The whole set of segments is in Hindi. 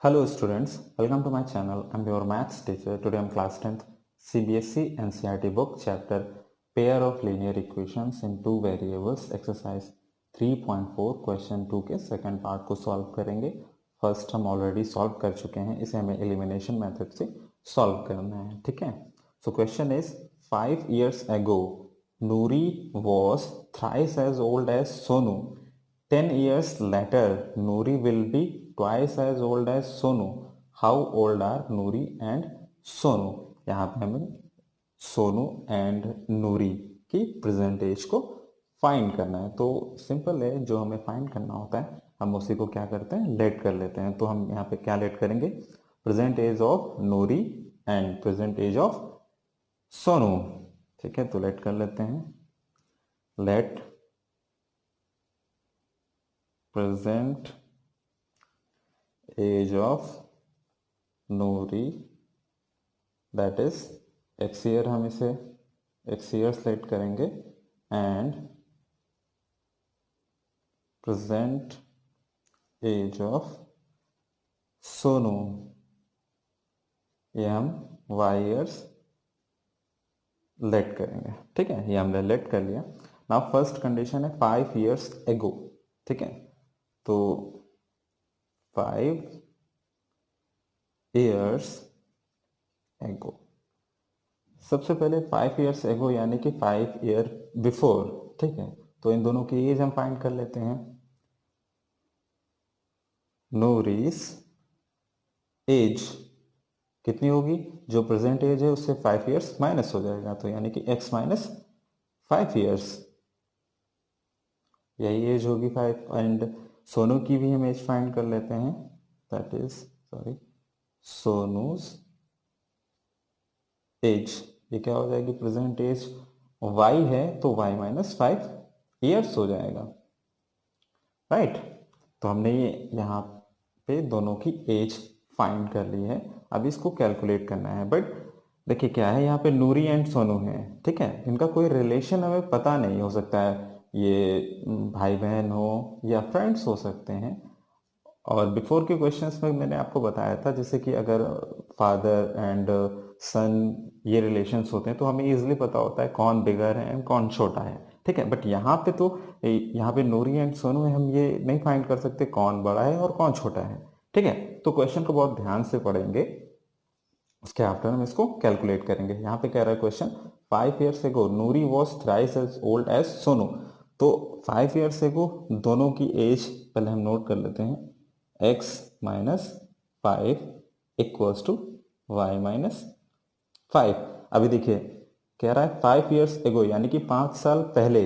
Hello students, welcome to my channel. I'm your maths teacher. Today I'm class 10th CBSE NCERT book chapter pair of linear equations in two variables exercise 3.4 question 2 के सेकंड पार्ट को सॉल्व करेंगे। फर्स्ट हम ऑलरेडी सॉल्व कर चुके हैं, इसे हमें एलिमिनेशन मेथड से सॉल्व करना है। ठीक है, so question is 5 years ago Nuri was thrice as old as Sonu. 10 years later, Nuri will be twice as old as Sonu. How old are Nuri and Sonu? यहाँ पे हमें सोनू एंड नूरी की प्रेजेंट एज को फाइंड करना है। तो सिंपल है, जो हमें फाइंड करना होता है हम उसी को क्या करते हैं, लेट कर लेते हैं। तो हम यहाँ पे क्या लेट करेंगे, present age of Noori and present age of Sonu. ठीक है, तो लेट कर लेते हैं, let present age of Noori that is x year, हम इसे एक्स ईयर सेलेक्ट करेंगे and present age of Sonu ये हम वाई ईयर्स लेट करेंगे। ठीक है, ये हमने लेट कर लिया। नाउ फर्स्ट कंडीशन है 5 years एगो। ठीक है, तो 5 years एगो, सबसे पहले 5 years एगो यानी कि 5 year बिफोर। ठीक है, तो इन दोनों की एज हम फाइंड कर लेते हैं। नूरीस एज कितनी होगी, जो प्रेजेंट एज है उससे 5 years माइनस हो जाएगा, तो यानी कि x माइनस 5 years, यही एज होगी 5। एंड सोनू की भी हम एज फाइंड कर लेते हैं, दैट इज सोनूज एज, ये क्या हो जाएगी, प्रेजेंट एज y है तो y माइनस 5 years हो जाएगा। राइट, तो हमने ये यहाँ पे दोनों की एज फाइंड कर ली है। अब इसको कैलकुलेट करना है, बट देखिए क्या है, यहाँ पे नूरी एंड सोनू है। ठीक है, इनका कोई रिलेशन हमें पता नहीं, हो सकता है ये भाई बहन हो या फ्रेंड्स हो सकते हैं। और बिफोर के क्वेश्चंस में मैंने आपको बताया था, जैसे कि अगर फादर एंड सन ये रिलेशंस होते हैं तो हमें इजीली पता होता है कौन बिगर है एंड कौन छोटा है। ठीक है, बट यहाँ पे तो यहाँ पे नूरी एंड सोनू है, हम ये नहीं फाइंड कर सकते कौन बड़ा है और कौन छोटा है। ठीक है, तो क्वेश्चन को बहुत ध्यान से पढ़ेंगे, उसके आफ्टर हम इसको कैलकुलेट करेंगे। यहाँ पे कह रहा है question 5 years ago Noori was thrice as old as Sonu. तो 5 years एगो दोनों की एज पहले हम नोट कर लेते हैं, x minus 5 equals to y minus 5। अभी देखिए कह रहा है 5 years एगो यानी कि 5 साल पहले,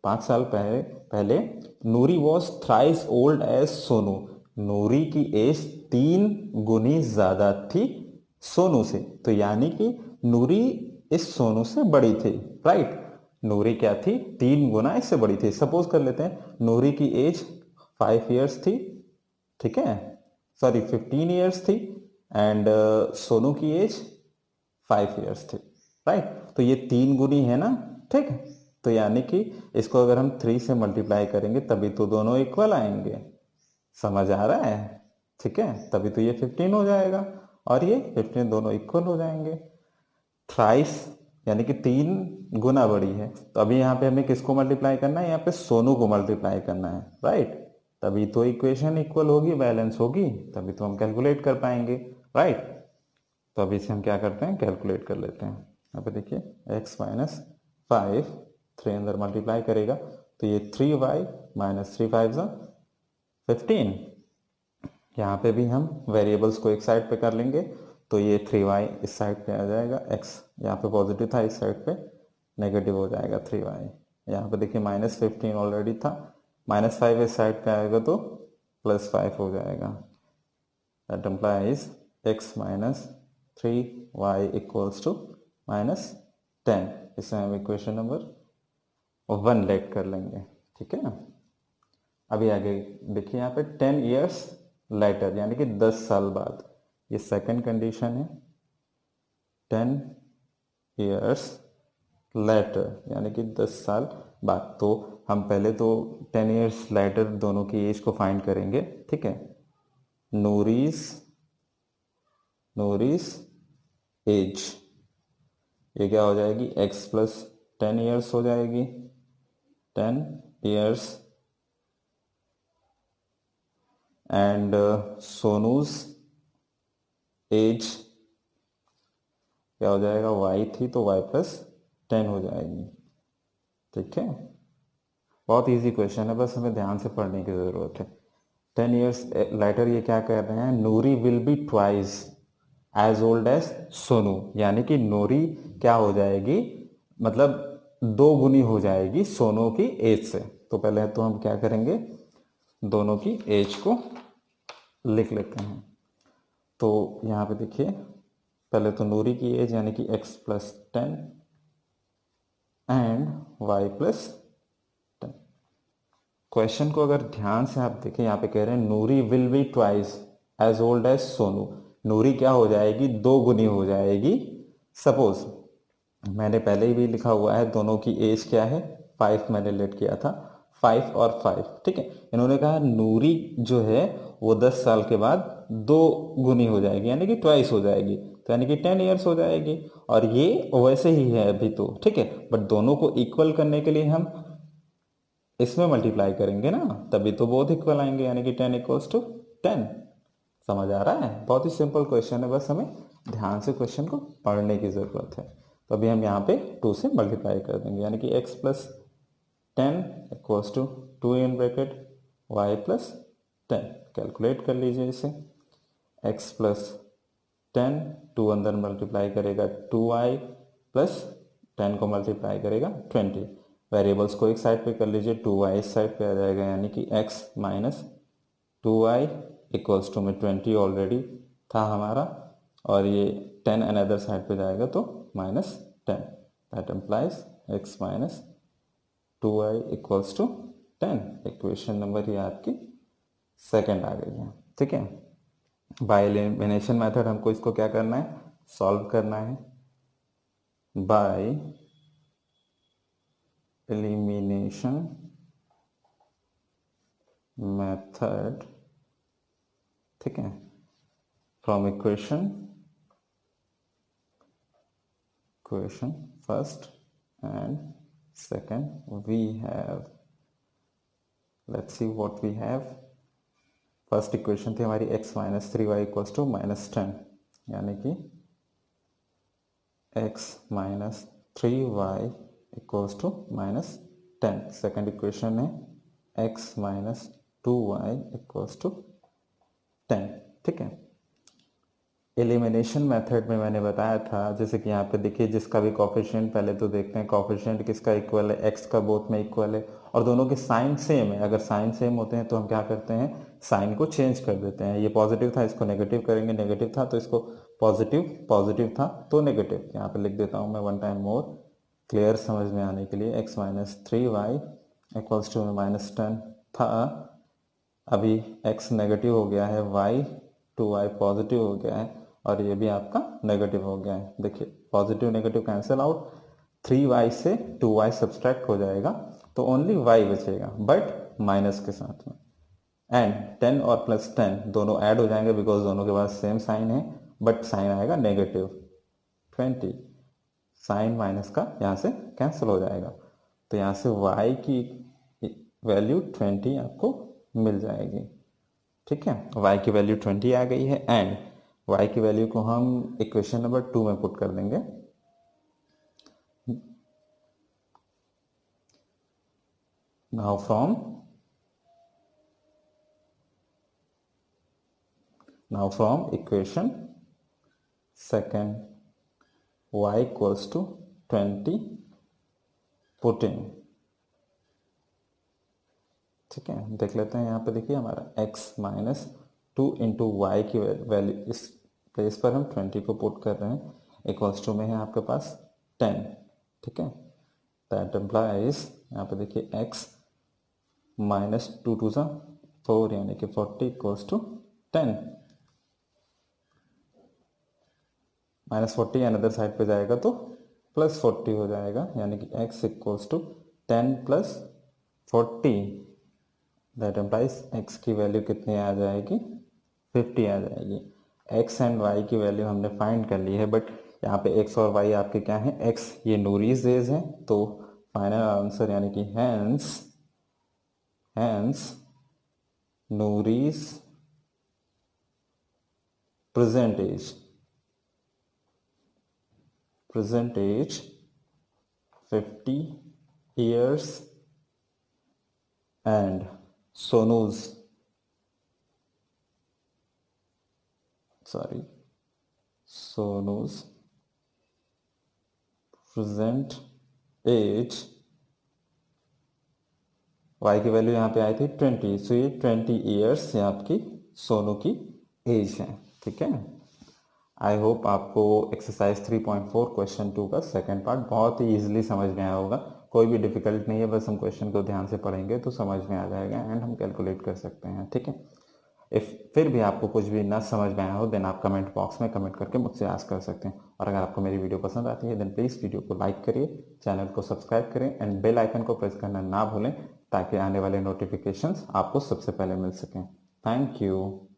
5 साल पहले Noori was thrice old as Sonu, Noori की एज 3 गुनी ज्यादा थी सोनू से, तो यानी कि नूरी इस सोनू से बड़ी थी। राइट, नूरी क्या थी, 3 गुना इससे बड़ी थी। सपोज कर लेते हैं नूरी की एज 5 years थी, ठीक है, सॉरी 15 years थी, एंड सोनू की एज 5 years थी। राइट, तो ये 3 गुनी है ना। ठीक है, तो यानी कि इसको अगर हम 3 से मल्टीप्लाई करेंगे तभी तो दोनों इक्वल आएंगे। समझ आ रहा है? ठीक है, तभी तो ये 15 हो जाएगा और ये 15 दोनों इक्वल हो जाएंगे। थ्राइस यानी कि 3 गुना बड़ी है, तो अभी यहाँ पे हमें किसको मल्टीप्लाई करना है, यहाँ पे सोनू को मल्टीप्लाई करना है। राइट, तभी तो इक्वेशन इक्वल होगी, बैलेंस होगी, तभी तो हम कैलकुलेट कर पाएंगे। राइट, तो अभी से हम क्या करते हैं, कैलकुलेट कर लेते हैं। यहाँ पे देखिए x माइनस 5 3 अंदर मल्टीप्लाई करेगा तो ये 3y माइनस 3 5 15। यहाँ पे भी हम वेरिएबल्स को एक साइड पे कर लेंगे, तो ये 3y इस साइड पे आ जाएगा, x यहाँ पे पॉजिटिव था, इस साइड पे नेगेटिव हो जाएगा 3y। यहाँ पे देखिए माइनस 15 ऑलरेडी था, माइनस 5 इस साइड पे आएगा तो प्लस 5 हो जाएगा। That implies x minus 3y equals to minus 10। इसे हम इक्वेशन नंबर 1 लेट कर लेंगे। ठीक है, अभी आगे देखिए यहाँ पे 10 years लेटर यानी कि 10 साल बाद, ये सेकंड कंडीशन है। 10 years लेटर यानी कि 10 साल बाद, तो हम पहले तो 10 years लेटर दोनों की एज को फाइंड करेंगे। ठीक है, नूरीज नूरीज एज, ये क्या हो जाएगी, x प्लस 10 ईयर्स हो जाएगी, 10 ईयर्स। एंड सोनूज एज क्या हो जाएगा, y थी तो y प्लस 10 हो जाएगी। ठीक है, बहुत इजी क्वेश्चन है, बस हमें ध्यान से पढ़ने की ज़रूरत है। 10 ईयर्स लेटर ये क्या कह रहे हैं, Noori will be twice as old as Sonu, यानी कि नूरी क्या हो जाएगी, मतलब 2 गुनी हो जाएगी सोनू की एज से। तो पहले तो हम क्या करेंगे, दोनों की एज को लिख लेते हैं। तो यहाँ पे देखिए, पहले तो नूरी की एज यानी कि x plus 10 and y plus 10। Question को अगर ध्यान से आप देखें, यहाँ पे कह रहे हैं Noori will be twice as old as Sonu, Noori क्या हो जाएगी, 2 गुनी हो जाएगी। सपोज मैंने पहले ही भी लिखा हुआ है, दोनों की एज क्या है, 5 मैंने लेट किया था, 5 और 5। ठीक है, इन्होंने कहा नूरी जो है वो 10 साल के बाद 2 गुनी हो जाएगी, यानी कि ट्वाइस हो जाएगी, तो यानी कि 10 ईयर्स हो जाएगी। और ये वैसे ही है अभी तो, ठीक है, बट दोनों को इक्वल करने के लिए हम इसमें मल्टीप्लाई करेंगे ना, तभी तो बोथ इक्वल आएंगे, यानी कि 10 इक्वल्स टू 10। समझ आ रहा है, बहुत ही सिंपल क्वेश्चन है, बस हमें ध्यान से क्वेश्चन को पढ़ने की ज़रूरत है। तो अभी हम यहाँ पे 2 से मल्टीप्लाई कर देंगे, यानी कि x plus 10 equals to 2 in bracket y plus 10। Calculate कर लीजिए इसे, x प्लस 10, 2 अंदर मल्टीप्लाई करेगा 2y प्लस 10 को मल्टीप्लाई करेगा 20। वेरिएबल्स को एक साइड पे कर लीजिए, 2y इस साइड पे आ जाएगा, यानी कि x minus 2y equals to में 20 ऑलरेडी था हमारा, और ये 10 अनदर साइड पे जाएगा तो -10। That implies x minus 2y equals to 10। Equation number ये आपकी सेकेंड आ गई है। ठीक है, बाय एलिमिनेशन मेथड हमको इसको क्या करना है, सॉल्व करना है। बाय एलिमिनेशन मेथड, ठीक है, from equation first and second we have, let's see what we have. First equation थी हमारी x minus 3y equals to -10, यानी कि x minus 3y equals to -10। Second equation है x minus 2y equals to 10। ठीक है, एलिमिनेशन मेथड में मैंने बताया था, जैसे कि यहाँ पे देखिए, जिसका भी कॉफिशिएंट, पहले तो देखते हैं कॉफिशिएंट किसका इक्वल है, x का बोथ में इक्वल है, और दोनों के साइन सेम है। अगर साइन सेम होते हैं तो हम क्या करते हैं, साइन को चेंज कर देते हैं। ये पॉजिटिव था, इसको नेगेटिव करेंगे, नेगेटिव था तो इसको पॉजिटिव, पॉजिटिव था तो नेगेटिव। यहाँ पे लिख देता हूँ मैं वन टाइम मोर, क्लियर समझ में आने के लिए। x minus 3y equals to -10 था, अभी x नेगेटिव हो गया है, y 2y पॉजिटिव हो गया है, और ये भी आपका नेगेटिव हो गया है। देखिए positive negative cancel out, 3y से 2y सब्सट्रैक्ट हो जाएगा तो ओनली y बचेगा, बट माइनस के साथ में। एंड 10 और प्लस 10 दोनों ऐड हो जाएंगे, बिकॉज दोनों के पास सेम साइन है, बट साइन आएगा नेगेटिव 20। साइन माइनस का यहाँ से कैंसिल हो जाएगा, तो यहाँ से y की वैल्यू 20 आपको मिल जाएगी। ठीक है, y की वैल्यू 20 आ गई है, एंड y की वैल्यू को हम इक्वेशन नंबर 2 में पुट कर देंगे। Now from equation second y equals to 20 putting, ठीक है, देख लेते हैं। यहाँ पे देखिए हमारा x माइनस 2 इंटू वाई की वैल्यू, इस प्लेस पर हम 20 को पुट कर रहे हैं, इक्वल्स टू में है आपके पास 10। ठीक है, दैट एम्प्लाइज, यहाँ पे देखिए x माइनस 2 टू सा 4, यानी कि 40 इक्वल्स टू 10। -40 अनदर साइड पे जाएगा तो +40 हो जाएगा, यानी कि x equals to 10 plus 40। That implies x की वैल्यू कितनी आ जाएगी, 50 आ जाएगी। एक्स एंड वाई की वैल्यू हमने फाइंड कर ली है, बट यहाँ पे एक्स और वाई आपके क्या है, एक्स ये नूरीज एज है, तो फाइनल आंसर यानी कि hence Noori's present age 50 years and Sonu's present age, Y की वैल्यू यहाँ पे आई थी 20, सो ये 20 ईयर्स ये आपकी सोनू की एज है। ठीक है, आई होप आपको एक्सरसाइज 3.4 क्वेश्चन 2 का सेकंड पार्ट बहुत ही इजीली समझ में आया होगा। कोई भी डिफिकल्ट नहीं है, बस हम क्वेश्चन को ध्यान से पढ़ेंगे तो समझ में आ जाएगा एंड हम कैलकुलेट कर सकते हैं। ठीक है, इफ फिर भी आपको कुछ भी ना समझ में आया हो देन आप कमेंट बॉक्स में कमेंट करके मुझसे आस्क कर सकते हैं। और अगर आपको मेरी वीडियो पसंद आती है देन प्लीज़ वीडियो को लाइक करिए, चैनल को सब्सक्राइब करें एंड बेल आइकन को प्रेस करना ना भूलें ताकि आने वाले नोटिफिकेशंस आपको सबसे पहले मिल सकें। Thank you.